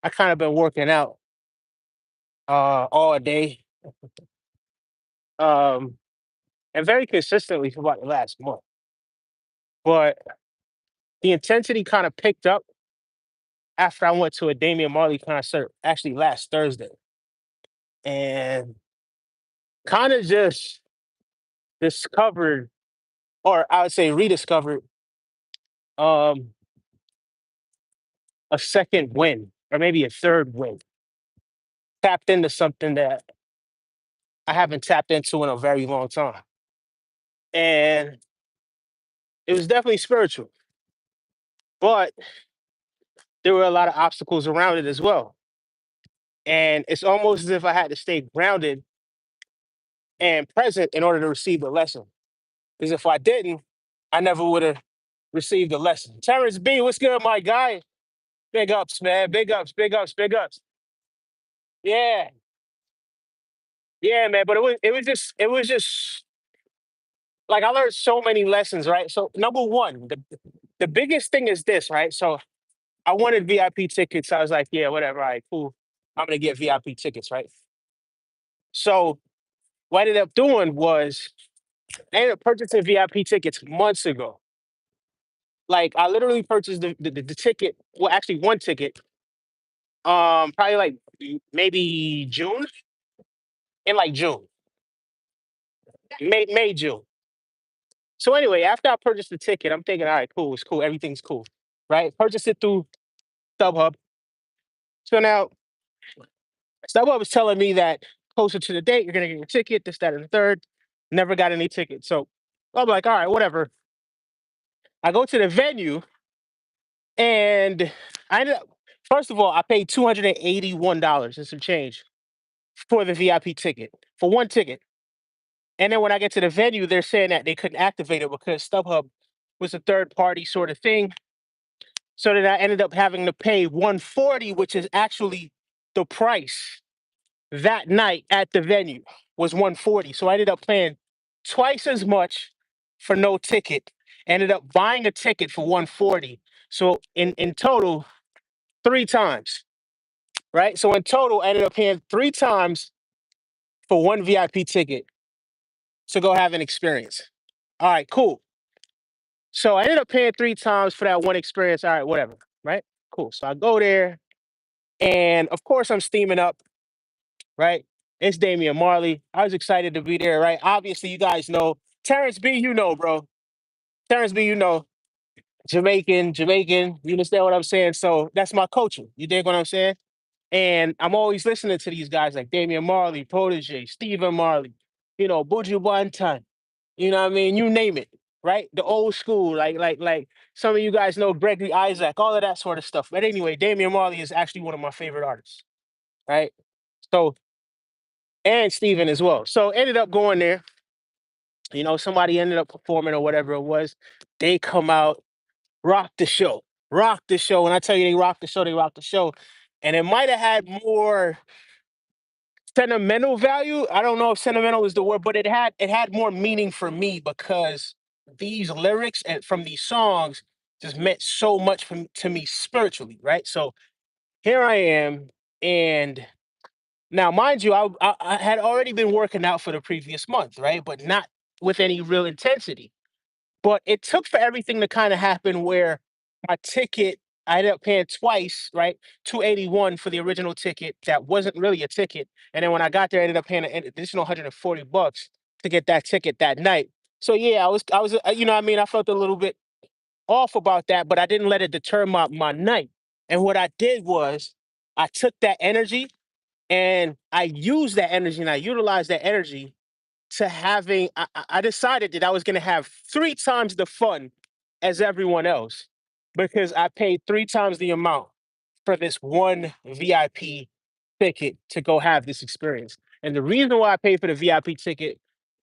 I kind of been working out all day, um, and very consistently for about the last month. But the intensity kind of picked up after I went to a Damian Marley concert actually last Thursday, and kind of just discovered, or I would say rediscovered, um, a second win, or maybe a third win. Tapped into something that I haven't tapped into in a very long time, and it was definitely spiritual, but there were a lot of obstacles around it as well. And it's almost as if I had to stay grounded and present in order to receive the lesson. Because if I didn't, I never would have received the lesson. Terrence B, what's good, my guy? Big ups, man. Big ups, big ups, big ups. Yeah, yeah, man. But it was just like I learned so many lessons, right? So number one, the biggest thing is this, right? So I wanted VIP tickets. I was like, yeah, whatever. All right, cool. I'm gonna get VIP tickets, right? So what I ended up doing was I ended up purchasing VIP tickets months ago. Like I literally purchased the ticket. Well, actually, one ticket. Probably like maybe June, in like June, May, June. So anyway, after I purchased the ticket, I'm thinking, all right, cool, it's cool, everything's cool, right? Purchased it through StubHub. So now StubHub is telling me that closer to the date, you're gonna get your ticket, this, that, and the third. Never got any tickets. So I'm like, all right, whatever. I go to the venue and I ended up, first of all, I paid $281 and some change for the VIP ticket, for one ticket. And then when I get to the venue, they're saying that they couldn't activate it because StubHub was a third party sort of thing. So then I ended up having to pay 140, which is actually the price that night at the venue was 140. So I ended up paying twice as much for no ticket. Ended up buying a ticket for 140. So in total, three times, right? So in total, I ended up paying three times for one VIP ticket to go have an experience. All right, cool. So I ended up paying three times for that one experience. All right, whatever, right? Cool. So I go there, and of course I'm steaming up, right? It's Damian Marley. I was excited to be there, right? Obviously, you guys know Terrence B. You know, bro. Terrence B. You know, Jamaican, Jamaican. You understand what I'm saying? So that's my culture. You dig what I'm saying? And I'm always listening to these guys like Damian Marley, Protege, Stephen Marley, Buju Banton. You know what I mean? You name it, right? The old school, like some of you guys know Gregory Isaac, all of that sort of stuff. But anyway, Damian Marley is actually one of my favorite artists, right? So and Stephen as well. So ended up going there. Somebody ended up performing or whatever it was. They come out, rock the show, rock the show. When I tell you they rock the show, they rock the show. And it might have had more sentimental value. I don't know if sentimental is the word, but it had more meaning for me because these lyrics and from these songs just meant so much to me spiritually, right? So here I am, and now mind you, I had already been working out for the previous month, right? But not with any real intensity. But it took for everything to kind of happen where my ticket, I ended up paying twice, right? 281 for the original ticket that wasn't really a ticket. And then when I got there, I ended up paying an additional $140 to get that ticket that night. So yeah, I was, you know what I mean? I felt a little bit off about that, but I didn't let it deter my night. And what I did was I took that energy and I used that energy and I utilized that energy to having I decided that I was gonna have three times the fun as everyone else because I paid three times the amount for this one VIP ticket to go have this experience. And the reason why I paid for the VIP ticket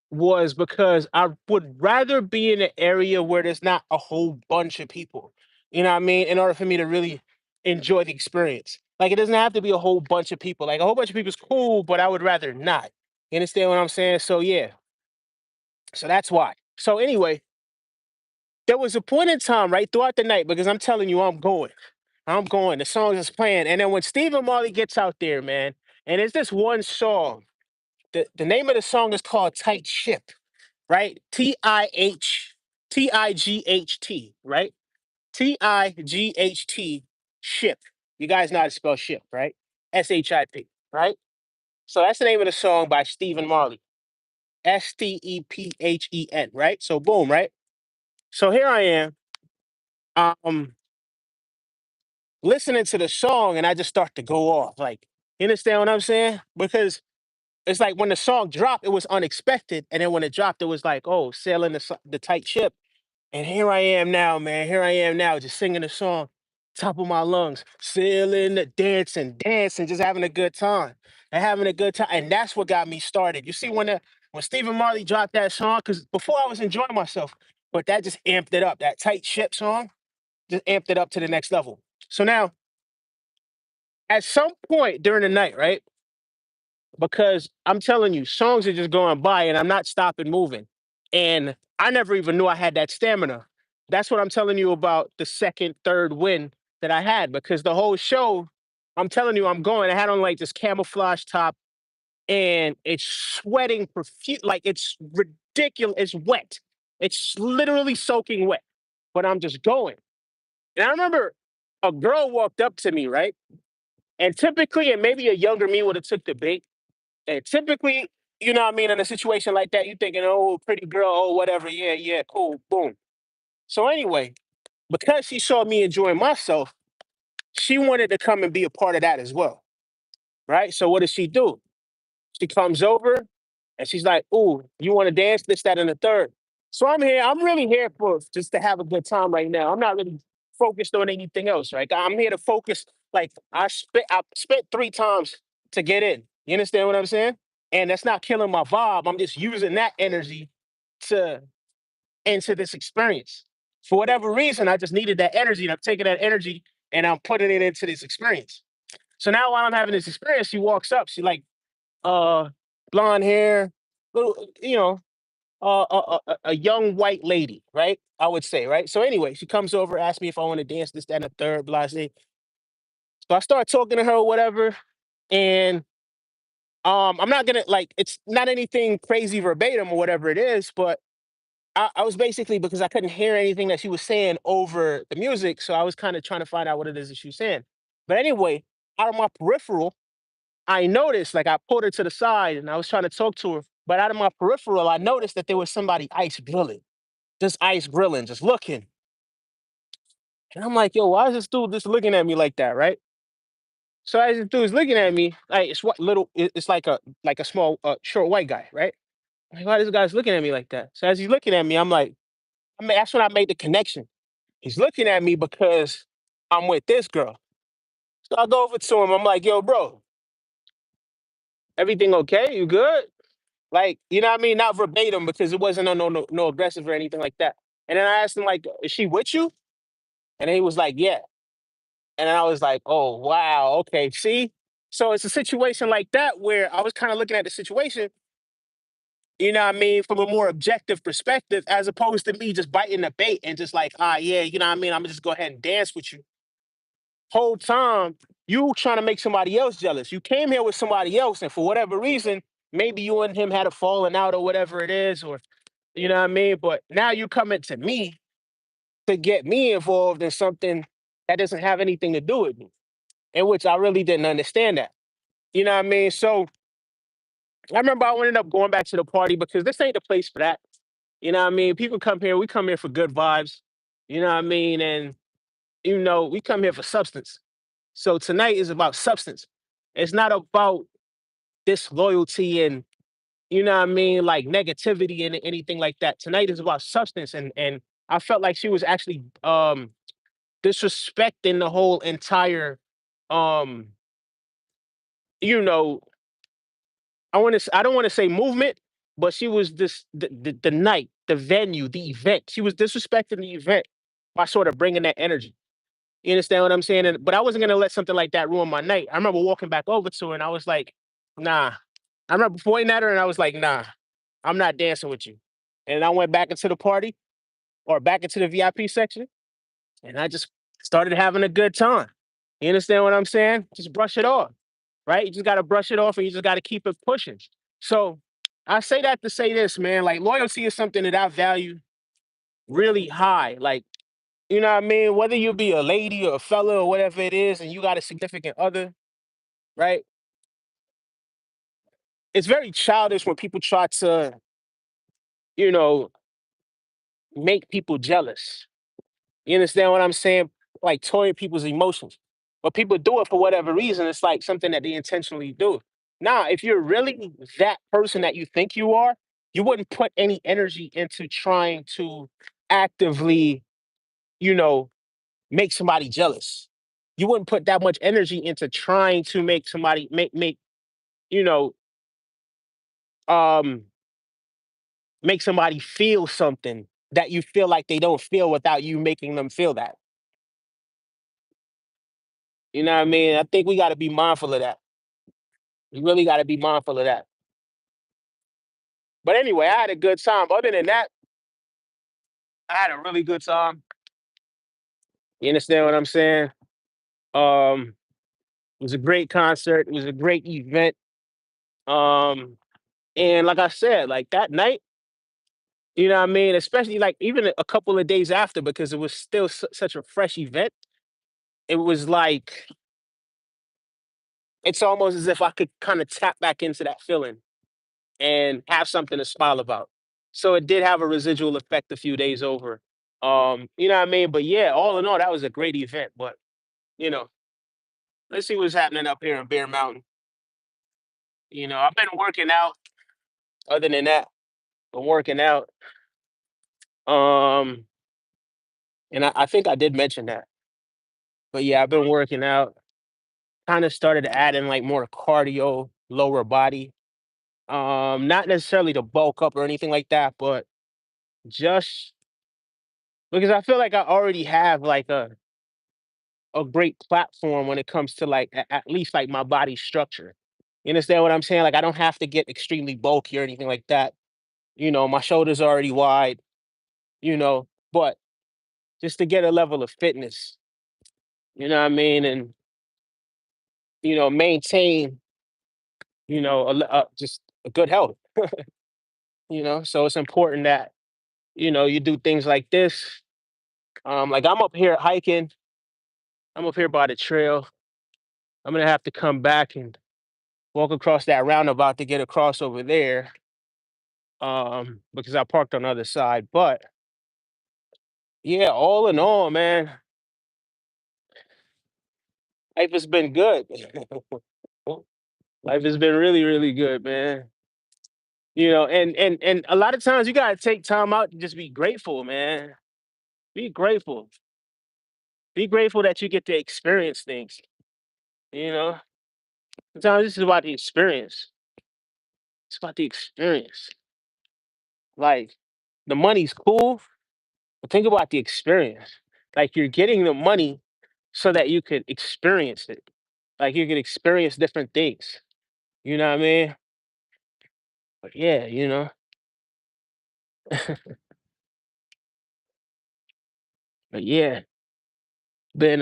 was because I would rather be in an area where there's not a whole bunch of people. You know what I mean? In order for me to really enjoy the experience. Like it doesn't have to be a whole bunch of people. Like a whole bunch of people is cool, but I would rather not. You understand what I'm saying? So yeah, so that's why. So anyway, there was a point in time right throughout the night because I'm telling you I'm going. I'm going. The song is playing, and then when Stephen Marley gets out there, man, and it's this one song. The name of the song is called "Tight Ship," right? Tight, right? Tight ship. You guys know how to spell ship, right? SHIP, right? So that's the name of the song by Stephen Marley. Stephen, right? So boom, right? So here I am, um, listening to the song, and I just start to go off. Like, you understand what I'm saying? Because it's like when the song dropped, it was unexpected, and then when it dropped, it was like, oh, sailing the tight ship. And here I am now, man. Here I am now, just singing the song, top of my lungs, sailing, dancing, dancing, just having a good time, and having a good time. And that's what got me started. You see, when Stephen Marley dropped that song, because before I was enjoying myself, but that just amped it up. That tight ship song just amped it up to the next level. So now, at some point during the night, right? Because I'm telling you, songs are just going by and I'm not stopping moving. And I never even knew I had that stamina. That's what I'm telling you about the second, third win that I had because the whole show, I'm telling you, I'm going. I had on like this camouflage top and it's sweating like it's ridiculous. It's wet. It's literally soaking wet, but I'm just going. And I remember a girl walked up to me, right? And typically, and maybe a younger me would have took the bait and typically, you know what I mean, in a situation like that, you thinking, oh, pretty girl, oh, whatever, yeah, yeah, cool, boom. So anyway, because she saw me enjoying myself, she wanted to come and be a part of that as well. Right. So what does she do? She comes over and she's like, ooh, you want to dance? This, that, and the third. So I'm here. I'm really here for just to have a good time right now. I'm not really focused on anything else, right? I'm here to focus. Like I spent 3 times to get in. You understand what I'm saying? And that's not killing my vibe. I'm just using that energy to into this experience. For whatever reason, I just needed that energy. And I'm taking that energy and I'm putting it into this experience. So now while I'm having this experience, she walks up. She like uh blonde hair, little, a young white lady, right? I would say, right? So anyway, she comes over, asks me if I want to dance, this, that, and the third, blah, blah. So I start talking to her or whatever, and I'm not gonna like it's not anything crazy verbatim or whatever it is, but I was basically because I couldn't hear anything that she was saying over the music, so I was kind of trying to find out what it is that she was saying. But anyway, out of my peripheral, I noticed, like I pulled her to the side and I was trying to talk to her, but out of my peripheral, I noticed that there was somebody ice grilling, just ice grilling, just looking. And I'm like, yo, why is this dude just looking at me like that, right? So as this dude's looking at me, like it's what little, it's like a small, short white guy, right? I'm like, why this guy's looking at me like that? So as he's looking at me, I'm like, that's when I made the connection. He's looking at me because I'm with this girl. So I go over to him. I'm like, yo, bro, everything okay? You good? Like, you know what I mean? Not verbatim because it wasn't no aggressive or anything like that. And then I asked him, like, is she with you? And he was like, yeah. And then I was like, oh, wow. Okay. See? So it's a situation like that where I was kind of looking at the situation, you know what I mean, from a more objective perspective, as opposed to me just biting the bait and just like, yeah, you know what I mean? I'm gonna just go ahead and dance with you. Whole time, you trying to make somebody else jealous. You came here with somebody else, and for whatever reason, maybe you and him had a falling out or whatever it is, or you know what I mean? But now you coming to me to get me involved in something that doesn't have anything to do with me, in which I really didn't understand that. You know what I mean? So I remember I ended up going back to the party because this ain't the place for that. You know what I mean? People come here, we come here for good vibes. You know what I mean? And we come here for substance. So tonight is about substance. It's not about disloyalty and you know what I mean, like negativity and anything like that. Tonight is about substance and I felt like she was actually disrespecting the whole entire um you know I don't want to say movement, but she was this the night, the venue, the event. She was disrespecting the event by sort of bringing that energy. You understand what I'm saying? But I wasn't gonna let something like that ruin my night. I remember walking back over to her and I was like, nah. I remember pointing at her and I was like, nah, I'm not dancing with you. And I went back into the party or back into the VIP section and I just Started having a good time. You understand what I'm saying? Just brush it off, right? You just got to brush it off and you just got to keep it pushing. So I say that to say this, man. Like loyalty is something that I value really high. Like, you know what I mean? Whether you be a lady or a fella or whatever it is, and you got a significant other, right? It's very childish when people try to, you know, make people jealous. You understand what I'm saying? Like toy people's emotions. But people do it for whatever reason. It's like something that they intentionally do. Now, if you're really that person that you think you are, you wouldn't put any energy into trying to actively, you know, make somebody jealous. You wouldn't put that much energy into trying to make somebody you know, um make somebody feel something that you feel like they don't feel without you making them feel that. You know what I mean? I think we got to be mindful of that. We really got to be mindful of that. But anyway, I had a good time. Other than that, I had a really good time. You understand what I'm saying? Um, it was a great concert. It was a great event. And like I said, like that night, you know what I mean? Especially like even a couple of days after, because it was still such a fresh event. It was like it's almost as if I could kind of tap back into that feeling and have something to smile about. So it did have a residual effect a few days over. You know what I mean? But yeah, all in all, that was a great event. But you know, let's see what's happening up here in Bear Mountain. You know, I've been working out. Other than that, been working out. Um, and I think I did mention that. But yeah, I've been working out. Kind of started adding like more cardio, lower body. Not necessarily to bulk up or anything like that, but just because I feel like I already have like a great platform when it comes to like at least like my body structure. You understand what I'm saying? Like I don't have to get extremely bulky or anything like that. You know, my shoulders are already wide, you know, but just to get a level of fitness, you know what I mean? And, maintain, just a good health, So it's important that, you do things like this. Like I'm up here hiking, I'm up here by the trail. I'm gonna have to come back and walk across that roundabout to get across over there. Because I parked on the other side. But yeah, all in all, man, life has been good. Life has been really, really good, man. And a lot of times you gotta take time out to just be grateful, man. Be grateful. Be grateful that you get to experience things. You know, sometimes this is about the experience. It's about the experience. Like the money's cool, but think about the experience. Like you're getting the money so that you could experience it. Like you could experience different things. You know what I mean? But yeah, but yeah, been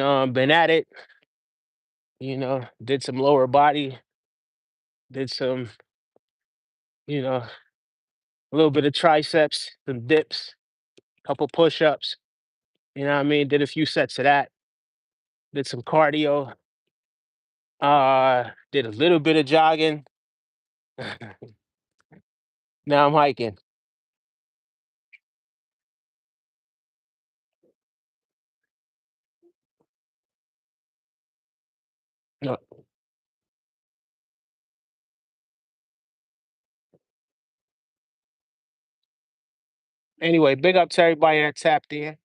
at it. Did some lower body, did some, you know, a little bit of triceps, some dips, couple push-ups. You know what I mean? Did a few sets of that. Did some cardio. Did a little bit of jogging. Now I'm hiking. No, anyway, big up to everybody that tapped in.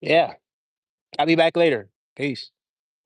Yeah, I'll be back later. Peace.